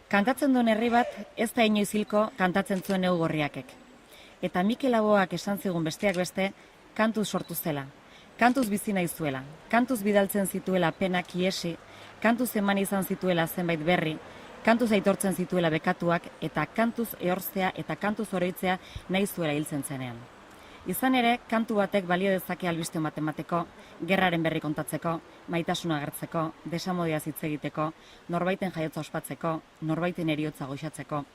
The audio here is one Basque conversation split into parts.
Kantatzen duen herri bat ez da inoiz hilko kantatzen zuen Neu Gorriakek. Eta Mikel Laboak esan zigun besteak beste, kantuz sortu zela. Kantuz bizi nahi zuela, kantuz bidaltzen zituela penak iesi, kantuz eman izan zituela zenbait berri, kantuz aitortzen zituela bekatuak eta kantuz ehorztea eta kantuz oroitzea nahi zuela hiltzen zenean. Izan ere, kantu batek balio dezake albiste bat emateko, gerraren berri kontatzeko, maitasuna agertzeko, desamodiaz hitz egiteko, norbaiten jaiotza ospatzeko, norbaiten heriotza goxatzeko.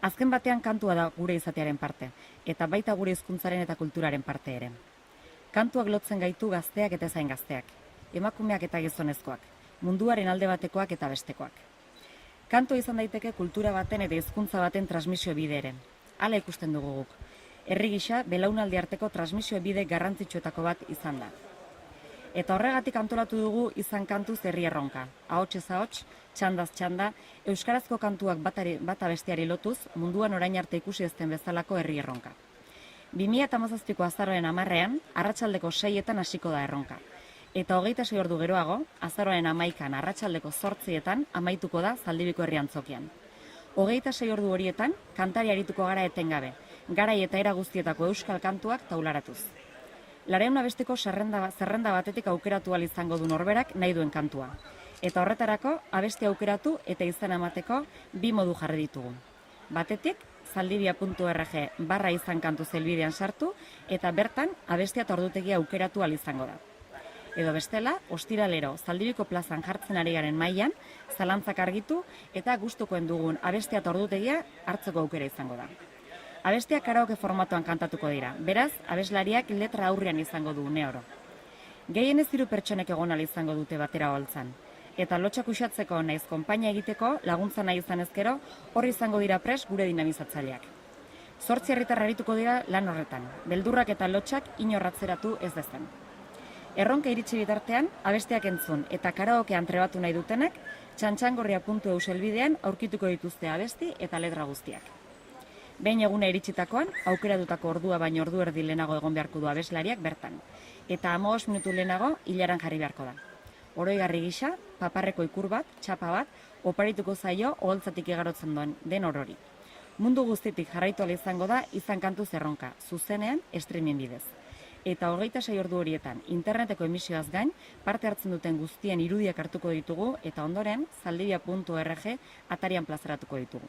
Azken batean kantua da gure izatearen parte, eta baita gure hizkuntzaren eta kulturaren parte ere. Kantuak lotzen gaitu gazteak eta ezain gazteak, emakumeak eta gizonezkoak, munduaren alde batekoak eta bestekoak. Kantua izan daiteke kultura baten eta hizkuntza baten transmisio bide ere. Hala ikusten dugu guk. Herri gisa belaunaldi arteko transmisio bide garrantzitsuetako bat izan da. Eta horregatik antolatu dugu izan kantuz herri erronka. Ahotsez ahots, txandaz txanda, euskarazko kantuak bata besteari lotuz, munduan orain arte ikusi ezten bezalako herri erronka. 2017ko azaroaren 10ean, arratsaldeko 6etan hasiko da erronka. Eta 26 ordu geroago, azaroaren 11an arratsaldeko 8etan amaituko da Zaldibiko herri antzokian. 26 ordu horietan, kantari arituko gara etengabe, garai eta era guztietako euskal kantuak taularatuz. Lareun abesteko zerrenda batetik aukeratu ahal izango du norberak nahi duen kantua. Eta horretarako, abesti aukeratu eta izena emateko 2 modu jarri ditugu. Batetik, zaldibia.org/izan kantu zelbidean sartu eta bertan abestia eta ordutegia aukeratu ahal izango da. Edo bestela, ostiralero Zaldibiko plazan jartzen ari garen mailan, zalantzak argitu eta gustukoen dugun abestia eta ordutegia hartzeko aukera izango da. Abestiak karaoke formatuan kantatuko dira, beraz, abeslariak letra aurrean izango du une oro. Gehienez 3 pertsonek egon ahal izango dute batera holtzan. Eta lotxak uxatzeko naiz konpainia egiteko laguntza nahi izan ezkero, hor izango dira prest gure dinamizatzaileak. 8 herritar arituko dira lan horretan, beldurrak eta lotxak inorratzeratu ez dezen. Erronka iritsi bitartean, abestiak entzun eta karaokean trebatu nahi dutenek, txantxangorria.eu helbidean aurkituko dituzte abesti eta letra guztiak. Behin eguna iritsitakoan, aukeratutako ordua baino ordu erdi lehenago egon beharko du abeslariak bertan. Eta 15 minutu lehenago hilaran jarri beharko da. Oroigarri gisa, paparreko ikur bat, txapa bat, oparituko zaio oholtzatik igarotzen duen den orori. Mundu guztitik jarraitu ahal izango da izan kantuz erronka, zuzenean streaming bidez. Eta 26 ordu horietan, interneteko emisioaz gain, parte hartzen duten guztien irudiak hartuko ditugu eta ondoren, zaldibia.org atarian plazaratuko ditugu.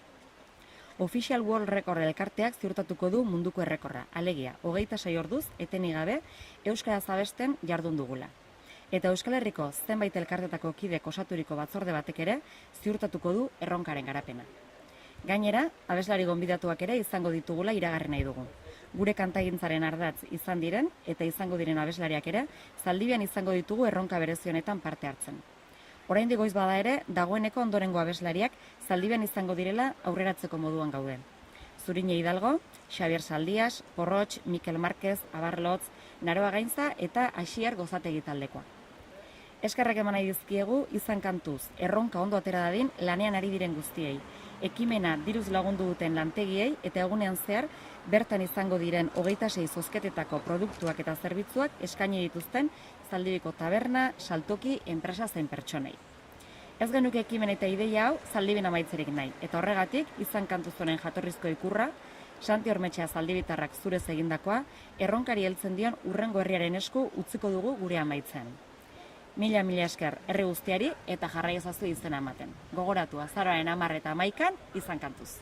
Official World Record elkarteak ziurtatuko du munduko errekorra, alegia, 26 orduz, etenik gabe, euskaraz abesten jardun dugula. Eta Euskal Herriko zenbait elkartetako kidek osaturiko batzorde batek ere ziurtatuko du erronkaren garapena. Gainera, abeslari gonbidatuak ere izango ditugula iragarri nahi dugu. Gure kantagintzaren ardatz izan diren eta izango diren abeslariak ere, Zaldibian izango ditugu erronka berezionetan parte hartzen. Oraindik goiz bada ere, dagoeneko ondorengo abeslariak Zaldibian izango direla aurreratzeko moduan gaude. Zurine Hidalgo, Xabier Saldias, Porrotx, Mikel Marquez, Abarlotz, Naroa Gaintza eta Asier Gozategi taldekoa. Eskerrak eman nahi dizkiegu izan kantuz, erronka ondo atera dadin lanean ari diren guztiei. Ekimena diruz lagundu duten lantegiei eta egunean zehar bertan izango diren 26 zozketetako produktuak eta zerbitzuak eskaini dituzten Zaldibiko taberna, saltoki, enpresa zein pertsonei. Ez genuke ekimen eta ideia hau Zaldibin amaitzerik nahi, eta horregatik izan kantuz honen jatorrizko ikurra, Santi Ormetxea Zaldibitarrak zurez egindakoa, erronkari heltzen dion urrengo herriaren esku utziko dugu gure amaitzen. Mila esker herri guztiari eta jarrai ezazu izena ematen. Gogoratu azaroaren 10 eta 11an izan kantuz.